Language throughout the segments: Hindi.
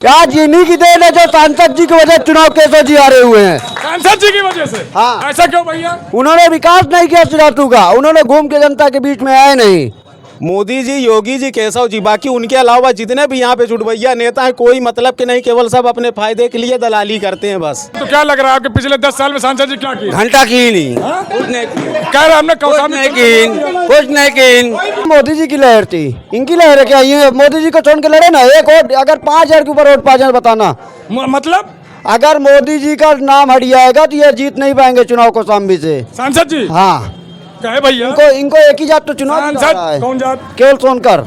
क्या जीनी की देन है जो सांसद जी की वजह से चुनाव केसो जी हारे हुए हैं। सांसद जी की वजह से? हाँ। ऐसा क्यों भैया? उन्होंने विकास नहीं किया सिराथू का, उन्होंने घूम के जनता के बीच में आए नहीं। मोदी जी, योगी जी, केशव जी, बाकी उनके अलावा जितने भी यहाँ पे चुटभैया नेता हैं कोई मतलब के नहीं, केवल सब अपने फायदे के लिए दलाली करते हैं बस। तो क्या लग रहा है आपके पिछले 10 साल में सांसद जी क्या किया? घंटा की नहीं, कुछ नहीं कह रहे हमने कुछ नहीं की। मोदी जी की लहर थी, इनकी लहर है क्या? ये मोदी जी को छोड़ के लड़े ना। एक वोट अगर 5,000 के ऊपर वोट 5,000 बताना, मतलब अगर मोदी जी का नाम हट जाएगा तो ये जीत नहीं पाएंगे चुनाव कौशाम्बी से। सांसद जी? हाँ, कहे भैया इनको एक ही जात तो चुनाव सांसद कौन जात? केवल सोनकर।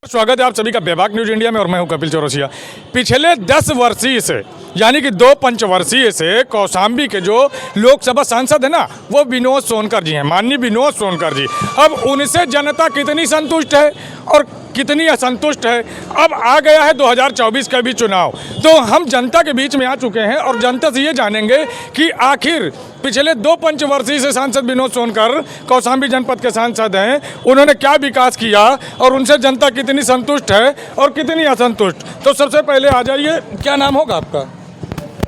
स्वागत है आप सभी का बेबाक न्यूज इंडिया में और मैं हूं कपिल चौरसिया। पिछले 10 वर्षीय से यानी कि 2 पंचवर्षीय से कौशाम्बी के जो लोकसभा सांसद है ना, वो विनोद सोनकर जी हैं, माननीय विनोद सोनकर जी। अब उनसे जनता कितनी संतुष्ट है और कितनी असंतुष्ट है। अब आ गया है 2024 का भी चुनाव, तो हम जनता के बीच में आ चुके हैं और जनता से ये जानेंगे कि आखिर पिछले 2 पंचवर्षीय से सांसद विनोद सोनकर कौशाम्बी जनपद के सांसद हैं, उन्होंने क्या विकास किया और उनसे जनता कितनी संतुष्ट है और कितनी असंतुष्ट। तो सबसे पहले आ जाइए, क्या नाम होगा आपका?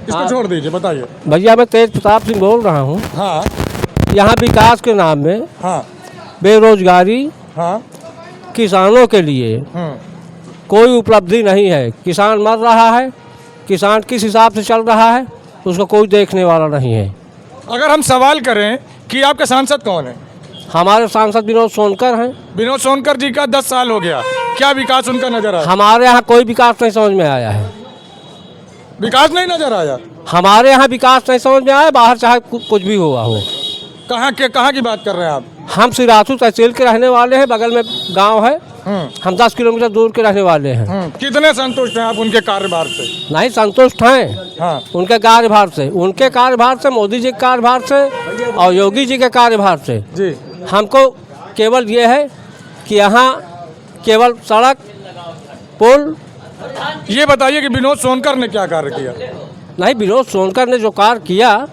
इसको छोड़ दीजिए, बताइए। भैया मैं तेज प्रताप सिंह बोल रहा हूँ। हाँ यहाँ विकास के नाम में हाँ बेरोजगारी, हाँ किसानों के लिए कोई उपलब्धि नहीं है। किसान मर रहा है, किसान किस हिसाब से चल रहा है उसको कोई देखने वाला नहीं है। अगर हम सवाल करें कि आपके सांसद कौन है? हमारे सांसद विनोद सोनकर हैं। विनोद सोनकर जी का 10 साल हो गया, क्या विकास उनका नजर आया? हमारे यहाँ कोई विकास नहीं समझ में आया है। विकास नहीं नजर आया? हमारे यहाँ विकास नहीं समझ में आया, बाहर चाहे कुछ भी हुआ हो। कहाँ की बात कर रहे हैं आप? हम सिराथू तहसील के रहने वाले हैं, बगल में गांव है। हम 10 किलोमीटर दूर के रहने वाले हैं। कितने संतुष्ट हैं आप उनके कार्यभार से? नहीं संतुष्ट हैं। हाँ। उनके कार्यभार से, मोदी जी के कार्यभार से और योगी जी के कार्यभार से जी। हमको केवल ये है कि यहाँ केवल सड़क, पुल। ये बताइए कि विनोद सोनकर ने क्या कार्य किया? नहीं, विनोद सोनकर ने जो कार्य किया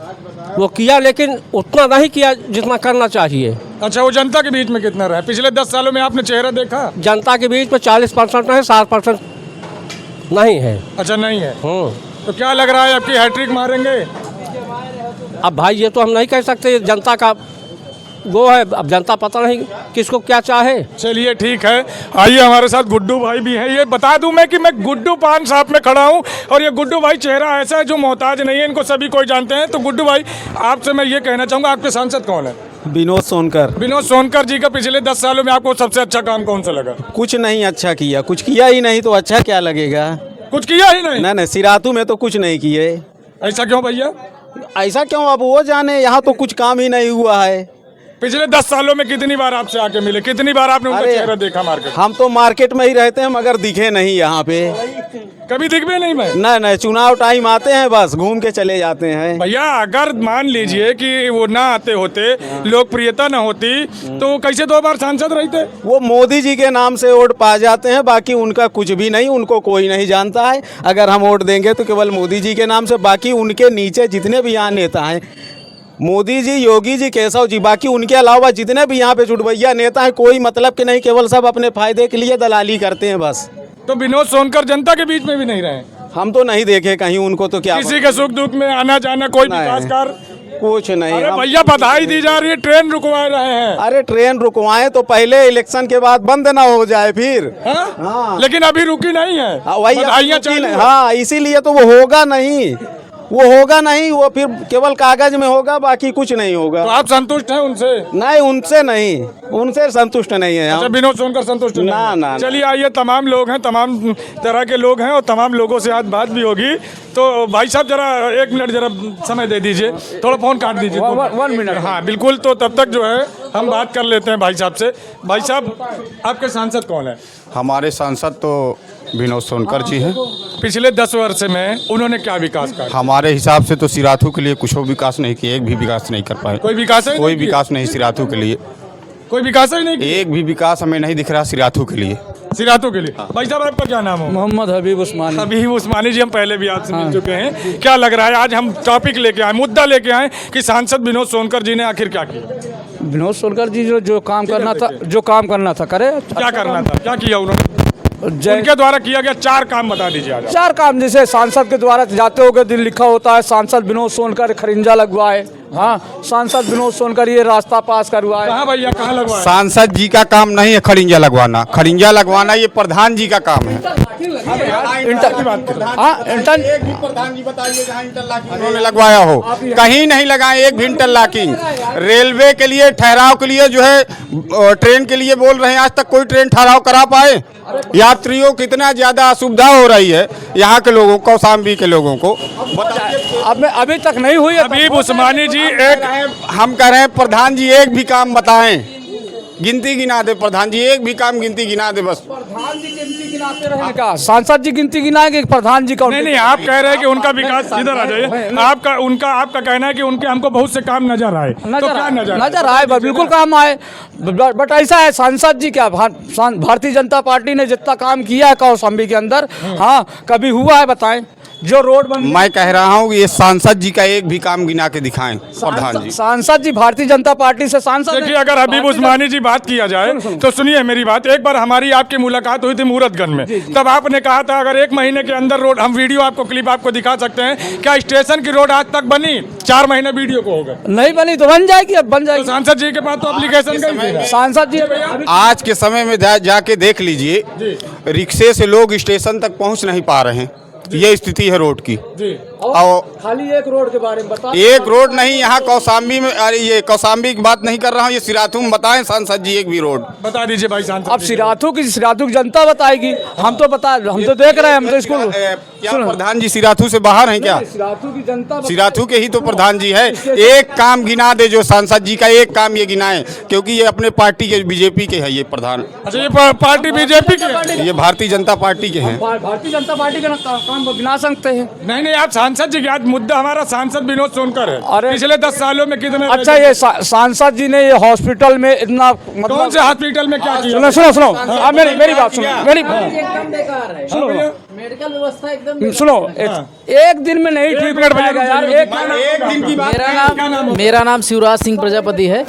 वो किया, लेकिन उतना नहीं किया जितना करना चाहिए। अच्छा, वो जनता के बीच में कितना रहा? पिछले 10 सालों में आपने चेहरा देखा? जनता के बीच में 40% है, 60% नहीं है। अच्छा, नहीं है। तो क्या लग रहा है आपकी हैट्रिक मारेंगे? अब भाई ये तो हम नहीं कह सकते, जनता का वो है, अब जनता पता नहीं किसको क्या चाहे। चलिए ठीक है, आइए हमारे साथ गुड्डू भाई भी हैं। ये बता दूं मैं कि मैं गुड्डू पान शॉप में खड़ा हूं और ये गुड्डू भाई चेहरा ऐसा है जो मोहताज नहीं है, इनको सभी कोई जानते हैं। तो गुड्डू भाई, आपसे मैं ये कहना चाहूँगा, आपके सांसद कौन है? विनोद सोनकर। विनोद सोनकर जी का पिछले 10 सालों में आपको सबसे अच्छा काम कौन सा लगा? कुछ नहीं अच्छा किया, कुछ किया ही नहीं तो अच्छा क्या लगेगा? कुछ किया ही नहीं? नहीं, सिराथू में तो कुछ नहीं किए। ऐसा क्यों भैया? ऐसा क्यों, अब वो जाने, यहाँ तो कुछ काम ही नहीं हुआ है। पिछले 10 सालों में कितनी बार आपसे आके मिले, कितनी बार आपने उनका चेहरा देखा मार्केट? हम तो मार्केट में ही रहते हैं मगर दिखे नहीं यहाँ पे, कभी दिख भी नहीं। मैं नहीं, चुनाव टाइम आते हैं बस घूम के चले जाते हैं। भैया अगर मान लीजिए कि वो ना आते होते, लोकप्रियता ना होती, तो कैसे 2 बार सांसद रहते? वो मोदी जी के नाम से वोट पा जाते हैं, बाकी उनका कुछ भी नहीं, उनको कोई नहीं जानता है। अगर हम वोट देंगे तो केवल मोदी जी के नाम से, बाकी उनके नीचे जितने भी यहाँ नेता हैं, मोदी जी, योगी जी, केशव जी, बाकी उनके अलावा जितने भी यहाँ पे चुटभैया नेता हैं कोई मतलब के नहीं, केवल सब अपने फायदे के लिए दलाली करते हैं बस। तो विनोद सोनकर जनता के बीच में भी नहीं रहे? हम तो नहीं देखे कहीं उनको, तो क्या किसी के सुख दुख में आना जाना, कोई विकास कार्य कुछ नहीं। अरे भैया बधाई दी जा रही है, ट्रेन रुकवा रहे हैं। अरे ट्रेन रुकवाएं तो पहले इलेक्शन के बाद बंद ना हो जाए फिर। हाँ? लेकिन अभी रुकी नहीं है, वही बधाइयाँ चालू है। हाँ, इसीलिए तो वो होगा नहीं, वो फिर केवल कागज में होगा, बाकी कुछ नहीं होगा। तो आप संतुष्ट हैं उनसे? नहीं, उनसे संतुष्ट नहीं है। अच्छा, विनोद सोनकर संतुष्ट नहीं? ना। चलिए आइए, तमाम लोग हैं, तमाम तरह के लोग हैं और तमाम लोगों से आज बात भी होगी। तो भाई साहब जरा 1 मिनट जरा समय दे दीजिए, थोड़ा फोन काट दीजिए। 1 मिनट। हाँ बिल्कुल, तो तब तक जो है हम बात कर लेते हैं भाई साहब से। भाई साहब, आपके सांसद कौन है? हमारे सांसद तो विनोद सोनकर जी हैं। पिछले 10 वर्ष में उन्होंने क्या विकास किया? हमारे हिसाब से तो सिराथू के लिए कुछ विकास नहीं किया, एक भी विकास नहीं कर पाए। कोई विकास है? कोई विकास नहीं सिराथू के लिए, कोई विकास ही नहीं? एक भी विकास हमें नहीं दिख रहा सिराथू के लिए। सिराथू के लिए। भाई साहब आपका क्या नाम हो? मोहम्मद हबीब उस्मानी। हबीब उस्मानी जी, हम पहले भी आपसे मिल चुके हैं। क्या लग रहा है आज हम टॉपिक लेके आए, मुद्दा लेके आए कि सांसद विनोद सोनकर जी ने आखिर क्या किया? विनोद सोनकर जी जो काम करना था करे। क्या करना था, क्या किया उन्होंने? उनके द्वारा किया गया 4 काम बता दीजिए आज आप। 4 काम, जैसे सांसद के द्वारा जाते होगे दिन लिखा होता है सांसद विनोद सोनकर खरिंजा लगवाए, हाँ सांसद विनोद सोनकर ये रास्ता पास करवाए। कहाँ भैया, कहाँ लगवाए? सांसद जी का काम नहीं है खड़िंजा लगवाना, खड़िंजा लगवाना ये प्रधान जी का काम है। एक भी प्रधान जी बताइए जहाँ इंटरलॉकिंग उन्होंने लगवाया हो, कहीं नहीं लगाए एक भी इंटरलॉकिंग। रेलवे के लिए ठहराव के लिए जो है ट्रेन के लिए बोल रहे हैं, आज तक कोई ट्रेन ठहराव करा पाए? यात्रियों को कितना ज्यादा असुविधा हो रही है यहाँ के लोगों को, कौशाम्बी के लोगों को। अब अभी तक नहीं हुई है। हबीब उस्मानी जी हम कह रहे हैं प्रधान जी एक भी काम बताएं, गिनती गिना दे प्रधान जी, एक भी काम गिनती गिना दे बस। प्रधान जी गिनती गिनाते रहेंगे क्या? सांसद जी गिनती गिनाएंगे, प्रधान जी का? नहीं, आप कह रहे हैं कि उनका विकास, इधर आ जाइए। आपका कहना है कि उनके हमको बहुत से काम नजर आए, तो क्या नजर आए? बिल्कुल काम आए, बट ऐसा है सांसद जी क्या, भारतीय जनता पार्टी ने जितना काम किया है कौशाम्बी के अंदर, हाँ कभी हुआ है बताएं? जो रोड बन, मैं कह रहा हूँ ये सांसद जी का एक भी काम गिना के दिखाएं प्रधान जी। सांसद जी भारतीय जनता पार्टी से सांसद। देखिए, अगर हबीब उस्मानी जी बात किया जाए तो सुनिए मेरी बात। एक बार हमारी आपकी मुलाकात हुई थी मूरतगंज में, तब आपने कहा था अगर 1 महीने के अंदर रोड, हम वीडियो आपको क्लिप आपको दिखा सकते हैं, क्या स्टेशन की रोड आज तक बनी? 4 महीने वीडियो को हो गए, नहीं बनी तो बन जाएगी, अब बन जाएगी। सांसद जी के पास तो एप्लीकेशन, सांसद जी आज के समय में जाके देख लीजिए, रिक्शे से लोग स्टेशन तक पहुंच नहीं पा रहे हैं, ये स्थिति है रोड की। और खाली एक रोड के बारे में बता, एक रोड नहीं यहाँ कौशाम्बी में, अरे ये कौशाम्बी की बात नहीं कर रहा हूँ, ये सिराथू में बताएं सांसद जी एक भी रोड बता दीजिए भाई सांसद। अब सिराथू की जनता बताएगी, हम तो देख रहे हैं, हम तो स्कूल। क्या प्रधान जी सिराथू से बाहर हैं क्या? सिराथू की जनता, सिराथू के ही तो प्रधान जी है। एक काम गिना दे जो सांसद जी का, एक काम ये गिनाएं, क्योंकि ये अपने पार्टी के बीजेपी के है ये प्रधान। अच्छा, ये पार्टी बीजेपी की है? ये भारतीय जनता पार्टी के हैं। भारतीय जनता पार्टी का काम गिना सकते हैं। नहीं, आप सांसद जी, आज मुद्दा हमारा सांसद विनोद सोनकर है। अरे पिछले 10 सालों में कितने? अच्छा, ये सांसद जी ने ये हॉस्पिटल में इतना, कौन से हॉस्पिटल में क्या किया? सुनो आप मेरी बात सुनो, एकदम बेकार है, सुनो भैया, मेडिकल व्यवस्था एकदम सुनो, एक दिन में नहीं ठीक कर पाएगा यार। एक दिन की बात। मेरा नाम शिवराज सिंह प्रजापति है।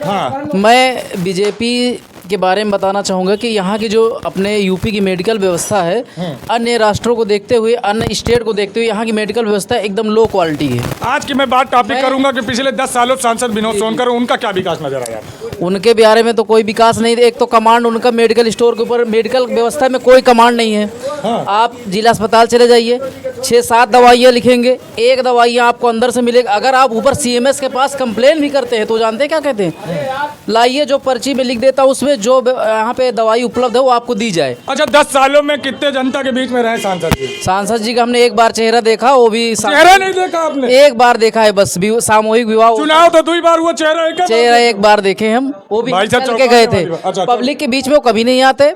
मैं बीजेपी के बारे में बताना चाहूँगा कि यहाँ की जो अपने यूपी की मेडिकल व्यवस्था है, अन्य राष्ट्रों को देखते हुए, अन्य स्टेट को देखते हुए यहाँ की मेडिकल व्यवस्था एकदम लो क्वालिटी है। आज की मैं बात टॉपिक करूंगा कि पिछले 10 सालों सांसद विनोद सोनकर, उनका क्या विकास नजर आया? उनके बारे में तो कोई विकास नहीं। एक तो कमांड उनका मेडिकल स्टोर के ऊपर, मेडिकल व्यवस्था में कोई कमांड नहीं है। आप जिला अस्पताल चले जाइए, 6-7 दवाइयाँ लिखेंगे, एक दवाइयाँ आपको अंदर से मिलेगी। अगर आप ऊपर CMS के पास कंप्लेन भी करते हैं तो जानते हैं क्या कहते हैं? लाइए, जो पर्ची में लिख देता उसमें जो यहाँ पे दवाई उपलब्ध है वो आपको दी जाए। अच्छा, 10 सालों में कितने जनता के बीच में रहे सांसद जी? सांसद जी का हमने एक बार चेहरा देखा, वो भी चेहरा नहीं देखा आपने? एक बार देखा है बस, सामूहिक विवाह। चुनाव तो 2 बार हुआ, चेहरा एक बार देखे हम, वो भी चल के गए थे। पब्लिक के बीच में वो कभी नहीं आते।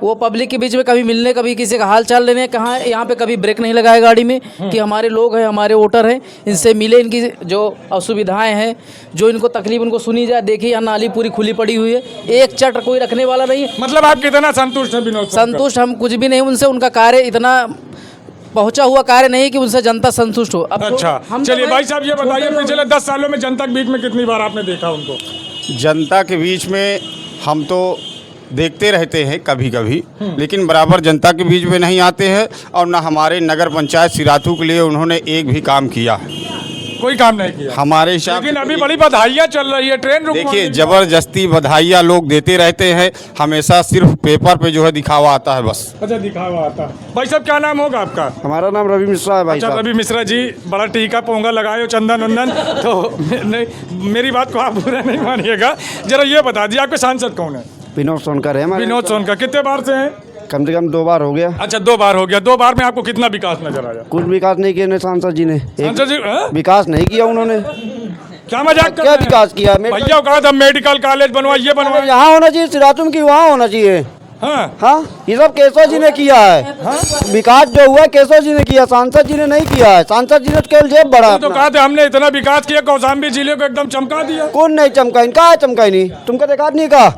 वो पब्लिक के बीच में कभी मिलने, कभी किसी का हाल चाल लेने, कहाँ यहाँ पे कभी ब्रेक नहीं लगाए गाड़ी में कि हमारे लोग हैं, हमारे वोटर हैं, इनसे मिले, इनकी जो असुविधाएं हैं, जो इनको तकलीफ, उनको सुनी जाए। देखिए यहाँ नाली पूरी खुली पड़ी हुई है, एक चट कोई रखने वाला नहीं है। मतलब आप कितना संतुष्ट हैं विनोद? संतुष्ट हम कुछ भी नहीं उनसे, उनका कार्य इतना पहुंचा हुआ कार्य नहीं कि उनसे जनता संतुष्ट हो। अब अच्छा, चलिए भाई साहब ये बताइए, पिछले 10 सालों में जनता के बीच में कितनी बार आपने देखा उनको? जनता के बीच में हम तो देखते रहते हैं कभी कभी, लेकिन बराबर जनता के बीच में नहीं आते हैं। और न हमारे नगर पंचायत सिराथू के लिए उन्होंने एक भी काम किया है, कोई काम नहीं किया हमारे हिसाब। लेकिन अभी बड़ी बधाइयाँ चल रही है, ट्रेन देखिए जबरदस्ती बधाइयाँ लोग देते रहते हैं, हमेशा सिर्फ पेपर पे जो है दिखावा आता है बस। अच्छा, दिखावा आता है। भाई साहब क्या नाम होगा आपका? हमारा नाम रवि मिश्रा है भाई अच्छा, साहब। रवि मिश्रा जी, बड़ा टीका पोंगा लगाए हो, चंदन वंदन, तो नहीं, मेरी बात को आप बुरा नहीं मानिएगा। जरा ये बता दीजिए आपके सांसद कौन है? विनोद सोनकर है हमारे। विनोद सोनकर कितने बार से हैं? कम से कम 2 बार हो गया। अच्छा, 2 बार हो गया। 2 बार में आपको कितना विकास नजर आया? कुछ विकास नहीं किया सांसद जी ने, सांसद जी विकास नहीं किया उन्होंने। क्या मजाक कर क्या रहे हैं? विकास किया? भैया कहा था मेडिकल कॉलेज बनवा, ये बनवा, यहाँ होना चाहिए, सिराथू की वहाँ होना चाहिए। हाँ, ये सब केशव जी ने किया है। विकास जो हुआ केशव जी ने किया, सांसद जी ने नहीं किया है। सांसद जी ने केवल जेब बढ़ा। तो कहा था हमने इतना विकास किया, कौशाम्बी जिले को एकदम चमका दिया। कौन नहीं चमका? इनका है चमका ही नहीं, तुमको देखा नहीं का?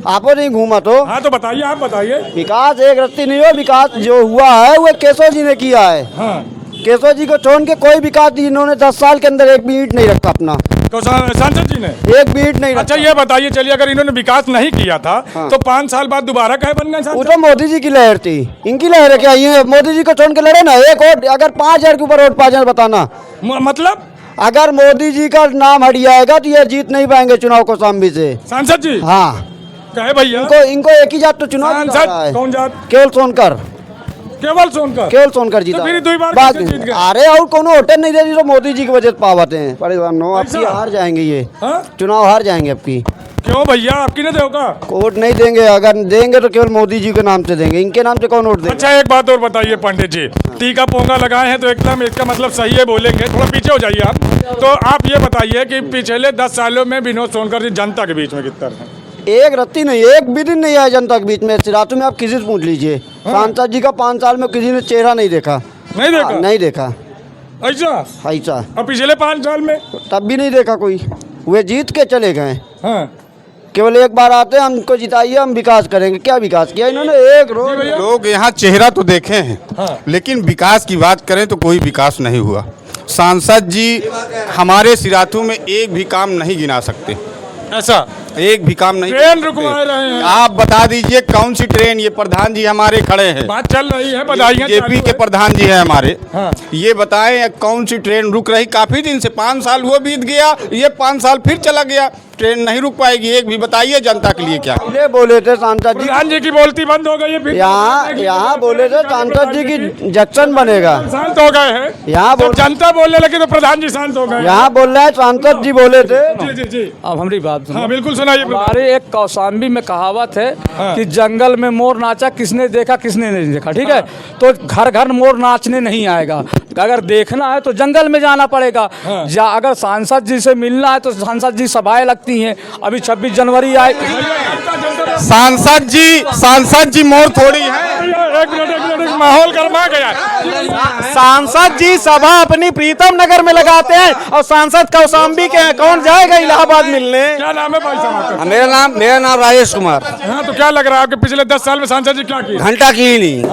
आपको नहीं घूमा तो? हाँ, तो बताइए, आप बताइए। विकास एक रत्ती नहीं हो, विकास जो हुआ है वो केशव जी ने किया है। हाँ, केशव जी को छोड़ के कोई विकास इन्होंने 10 साल के अंदर एक भी ईंट नहीं रखा अपना, तो सांसद जी ने एक भी ईंट नहीं अच्छा रखा। ये बताइए, चलिए अगर इन्होंने विकास नहीं किया था तो 5 साल बाद दोबारा कहे बनना वो सांसद? तो मोदी जी की लहर थी, इनकी लहर है क्या? ये मोदी जी को छोड़ के लड़े ना, एक वोट अगर 5,000 के ऊपर वोट पा जाए बताना। मतलब अगर मोदी जी का नाम हट जाएगा तो ये जीत नहीं पाएंगे चुनाव कौशाम्बी से। सांसद जी हाँ, कहे भैया इनको एक ही जात तो चुनाव जिता रहा सांसद है। कौन जात? केवल सोनकर, केवल सोनकर। केवल सोनकर जीता। तो फिर दो बार बात कैसे जीत गए? अरे और कोनो होटल नहीं दे दी तो मोदी जी की वजह से पावते हैं। परेशान हो, अब की ऐसा? हार जाएंगे ये, हाँ? चुनाव हार जाएंगे अब की। क्यों भैया, आपकी नहीं दोगा? वोट नहीं देंगे, अगर देंगे तो केवल मोदी जी के नाम से देंगे, इनके नाम से कौन वोट देंगे? अच्छा एक बात और बताइए पंडित जी, टीका पोंगा लगाए हैं तो एकदम इसका मतलब सही है बोलेंगे, थोड़ा पीछे हो जाइए आप। तो आप ये बताइए कि पिछले 10 सालों में विनोद सोनकर जी जनता के बीच में कितना रहे? एक रत्ती नहीं, एक भी दिन नहीं आया जनता के बीच में। सिरातू में आप किसी से पूछ लीजिए, सांसद जी का 5 साल में किसी ने चेहरा नहीं देखा। नहीं देखा? नहीं देखा ऐसा? ऐसा, और पिछले 5 साल में? तब भी नहीं देखा कोई। वे जीत के चले गए, हाँ केवल एक बार आते हैं हमको जिताइए हम विकास करेंगे। क्या विकास किया इन्होंने? एक रोड। लोग यहाँ चेहरा तो देखे हैं, हाँ। लेकिन विकास की बात करें तो कोई विकास नहीं हुआ। सांसद जी हमारे सिराथू में एक भी काम नहीं गिना सकते, ऐसा? एक भी काम नहीं। ट्रेन रुकवा रहे हैं। आप बता दीजिए कौन सी ट्रेन? ये प्रधान जी हमारे खड़े हैं, बात चल रही है, बधाइयाँ जेपी चालू के है। प्रधान जी हैं हमारे। हाँ। ये बताएं कौन सी ट्रेन रुक रही? काफी दिन से 5 साल हुआ बीत गया, ये 5 साल फिर चला गया, ट्रेन नहीं रुक पाएगी। एक भी बताइए जनता के लिए क्या? पहले बोले थे सांसद जी, प्रधान जी की बोलती बंद हो गई है, फिर यहाँ बोले थे सांसद जी की जंक्शन बनेगा। शांत हो गए हैं। यहाँ जब बोल जनता बोलने लगी तो प्रधान जी शांत हो गए। यहाँ बोल रहे हैं सांसद जी बोले थे। जी जी जी, अब हमारी बात सुनो। हाँ बिल्कुल सुनाइए। हमारे एक कौशाम्बी में कहावत है कि जंगल में मोर नाचा, किसने देखा किसने नहीं देखा, ठीक है? तो घर घर मोर नाचने नहीं आएगा, अगर देखना है तो जंगल में जाना पड़ेगा। या अगर सांसद जी से मिलना है तो सांसद जी सभाएं लगती हैं। अभी 26 जनवरी आई, सांसद जी मोर थोड़ी है। एक मिनट, माहौल गर्मा गया है। सांसद जी सभा अपनी प्रीतम नगर में लगाते हैं और सांसद कौशाम्बी के हैं, कौन जाएगा इलाहाबाद मिलने? क्या नाम है भाई साहब आपका? मेरा नाम राजेश कुमार। हाँ तो क्या लग रहा है आपके पिछले 10 साल में सांसद जी क्या किए? घंटा की नहीं,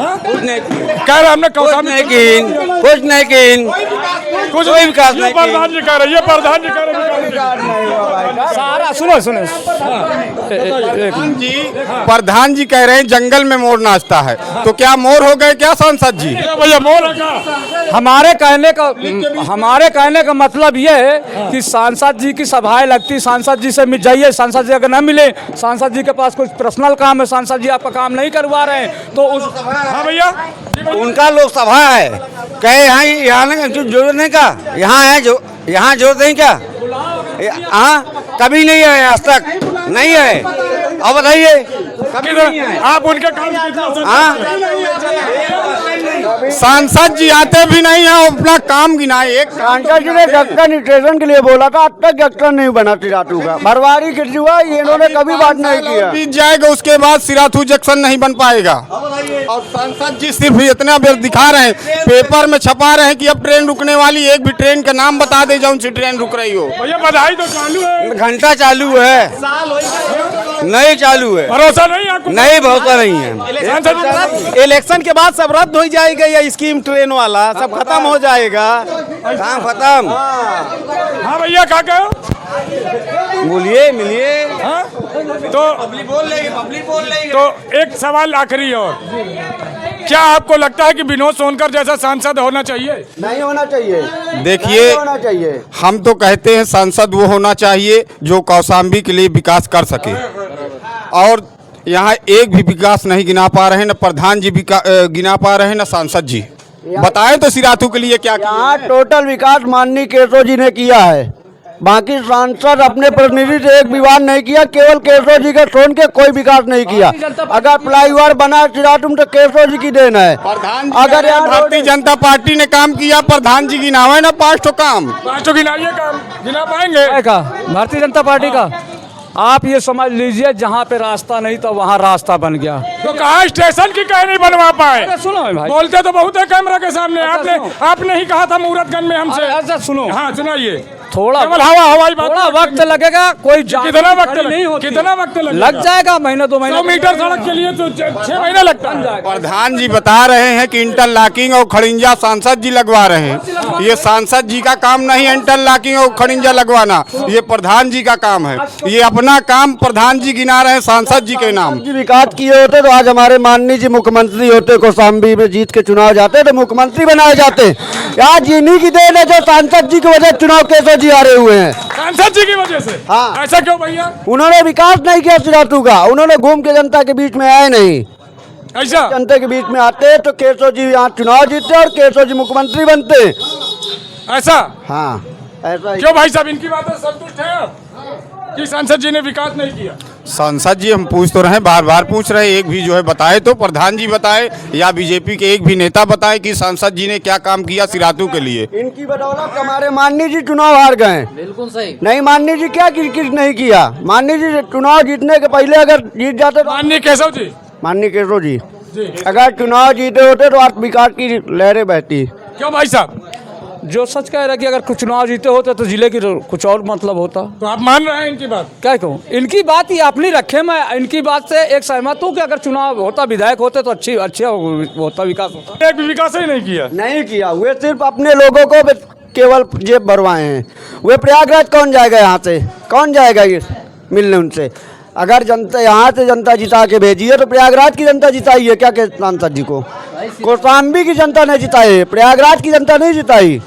कह रहे हमने कौशाम्बी कुछ नहीं की, कुछ कोई विकास ये नहीं प्रधान जी कह रहे, ये प्रधान जी कह रहे। सारा सुनो सुनो प्रधान जी कह रहे हैं जंगल में मोर नाचता है, तो क्या मोर हो गए क्या सांसद जी? भैया मोर है क्या? हमारे कहने का मतलब ये है कि सांसद जी की सभाएं लगती, सांसद जी से मिल जाइए। सांसद जी अगर न मिले, सांसद जी के पास कुछ पर्सनल काम है, सांसद जी आपका काम नहीं करवा रहे हैं तो उस हाँ भैया उनका लोकसभा है, कहे यहाँ जरूरत नहीं का, यहाँ है जो यहाँ जरूरत नहीं क्या? हाँ कभी नहीं है, आज तक नहीं है। अब बताइए कभी नहीं है। आप उनके काम हाँ सांसद जी आते भी नहीं है, अपना काम गिनाए। एक सांसद जी ने जंक्शन स्टेशन के लिए बोला था, अब तक जंक्शन नहीं बना सिराथू का। भरवारी किस हुआ, इन्होंने कभी बात नहीं किया। बीत जाएगा उसके बाद सिराथू जंक्शन नहीं बन पाएगा। और सांसद जी सिर्फ इतना बेर दिखा रहे हैं, पेपर में छपा रहे हैं कि अब ट्रेन रुकने वाली, एक भी ट्रेन का नाम बता दे जौन सी ट्रेन रुक रही हो। भैया बधाई तो चालू है, घंटा चालू है, नहीं चालू है, भरोसा नहीं आपको? नहीं भरोसा नहीं है। सांसद जी इलेक्शन के बाद सब रद्द हो जाएगा, ये स्कीम ट्रेन वाला सब खत्म हो जाएगा, काम खत्म। हाँ भैया क्या कहो? बोलिए मिलिए। हाँ? तो एक सवाल आखिरी और, क्या आपको लगता है कि विनोद सोनकर जैसा सांसद होना चाहिए? नहीं होना चाहिए, देखिए नहीं होना चाहिए। हम तो कहते हैं सांसद वो होना चाहिए जो कौशाम्बी के लिए विकास कर सके, और यहाँ एक भी विकास नहीं गिना पा रहे हैं, न प्रधान जी गिना पा रहे हैं, न सांसद जी। बताएं तो सिराथू के लिए क्या किया? यहाँ टोटल विकास माननीय केशव जी ने किया है, बाकी सांसद अपने प्रतिनिधि से एक भी बात नहीं किया। केवल केशव जी का छोड़ के कोई विकास नहीं किया। अगर फ्लाईओवर बना सिराथू तो केशव जी की देन है। अगर यहाँ भारतीय जनता पार्टी ने काम किया, प्रधान जी गिनावे ना 5 तो काम। 5 तो गिनाइए, काम गिना पाएंगे? भारतीय जनता पार्टी का आप ये समझ लीजिए, जहाँ पे रास्ता नहीं था वहाँ रास्ता बन गया। तो कहा स्टेशन की कहीं नहीं बनवा पाए? अरे सुनो भाई, बोलते तो बहुत है कैमरा के सामने, आपने ही कहा था मुहूर्तगंज में हमसे। अच्छा सुनो, हाँ सुनाइए। थोड़ा केवल हवाई बात थोड़ा वक्त लगेगा, कोई कितना वक्त नहीं होती। कितना वक्त लग जाएगा महीना 2 महीने। 100 मीटर सड़क के लिए तो 6 महीने लगता है। प्रधान जी बता रहे हैं कि इंटरलॉकिंग और खड़िंजा सांसद जी लगवा रहे हैं। ये सांसद जी का काम नहीं है इंटरलॉकिंग और खड़िंजा लगवाना, ये प्रधान जी का काम है। ये अपना काम प्रधान जी गिना रहे हैं सांसद जी के नाम। जी विकास किए होते तो आज हमारे माननीय जी मुख्यमंत्री होते, कौशाम्बी में जीत के चुनाव जाते तो मुख्यमंत्री बनाए जाते। आज इन्हीं की देन है जो सांसद जी की वजह चुनाव केसो जी हारे हुए हैं, सांसद जी की वजह से। हाँ। ऐसा क्यों भैया? उन्होंने विकास नहीं किया सिरातू का, उन्होंने घूम के जनता के बीच में आए नहीं। ऐसा जनता के बीच में आते तो केशव जी यहाँ चुनाव जीतते और केशव जी मुख्यमंत्री बनते। ऐसा हाँ ऐसा ही। क्यों भाई साहब, इनकी बात से संतुष्ट है आप कि सांसद जी ने विकास नहीं किया? सांसद जी हम पूछ तो रहे हैं, बार बार पूछ रहे हैं, एक भी जो है बताए तो प्रधान जी बताए या बीजेपी के एक भी नेता बताए कि सांसद जी ने क्या काम किया सिरातू के लिए। इनकी बदौलत हमारे माननीय जी चुनाव हार गए। बिल्कुल सही। नहीं माननीय जी क्या किस नहीं किया, माननीय जी चुनाव जीतने के पहले अगर जीत जाते तो माननीय केशव जी, माननीय केशव जी जी अगर चुनाव जीते होते तो आज विकास की लहरें बहती। क्यों भाई साहब? जो सच कह रहा है कि अगर कुछ चुनाव जीते होते तो जिले की कुछ और मतलब होता। तो आप मान रहे हैं इनकी बात? क्या कहूँ, इनकी बात ही अपनी रखे, मैं इनकी बात से एक सहमत हूँ कि अगर चुनाव होता, विधायक होते तो अच्छा होता, विकास होता। एक भी विकास ही नहीं किया। नहीं किया, वे सिर्फ अपने लोगों को केवल जेब भरवाए हैं। वे प्रयागराज कौन जाएगा, यहाँ से कौन जाएगा ये मिलने उनसे? अगर जनता यहाँ से जनता जिता के भेजी है तो प्रयागराज की जनता जिताई है क्या के सांसद जी को? कौशाम्बी की जनता ने जिताई, प्रयागराज की जनता नहीं जिताई।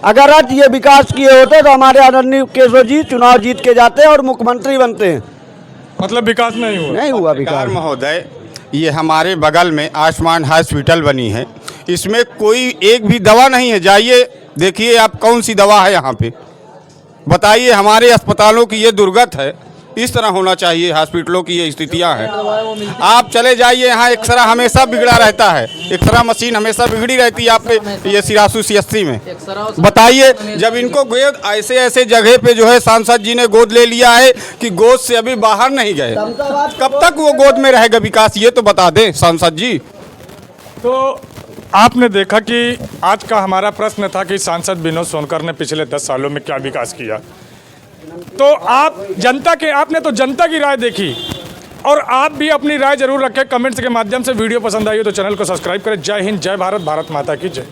अगर आज ये विकास किए होते तो हमारे आदरणीय केशव जी चुनाव जीत के जाते और मुख्यमंत्री बनते। मतलब विकास नहीं हुआ? नहीं हुआ सरकार विकास। महोदय, ये हमारे बगल में आयुष्मान हॉस्पिटल बनी है, इसमें कोई एक भी दवा नहीं है। जाइए देखिए आप कौन सी दवा है यहाँ पे, बताइए। हमारे अस्पतालों की ये दुर्गत है, इस तरह होना चाहिए। हॉस्पिटलों की ये स्थितियाँ हैं। आप चले जाइए, यहाँ एक्सरा हमेशा बिगड़ा रहता है, एक्सरा मशीन हमेशा बिगड़ी रहती है। आप पे ये सिरासू CSC में बताइए, जब इनको गोद ऐसे ऐसे जगह पे जो है सांसद जी ने गोद ले लिया है कि गोद से अभी बाहर नहीं गए, कब तक वो गोद में रहेगा विकास, ये तो बता दें सांसद जी। तो आपने देखा कि आज का हमारा प्रश्न था कि सांसद विनोद सोनकर ने पिछले 10 सालों में क्या विकास किया। तो आप आपने तो जनता की राय देखी, और आप भी अपनी राय जरूर रखें कमेंट्स के माध्यम से। वीडियो पसंद आई हो तो चैनल को सब्सक्राइब करें। जय हिंद, जय भारत, भारत माता की जय।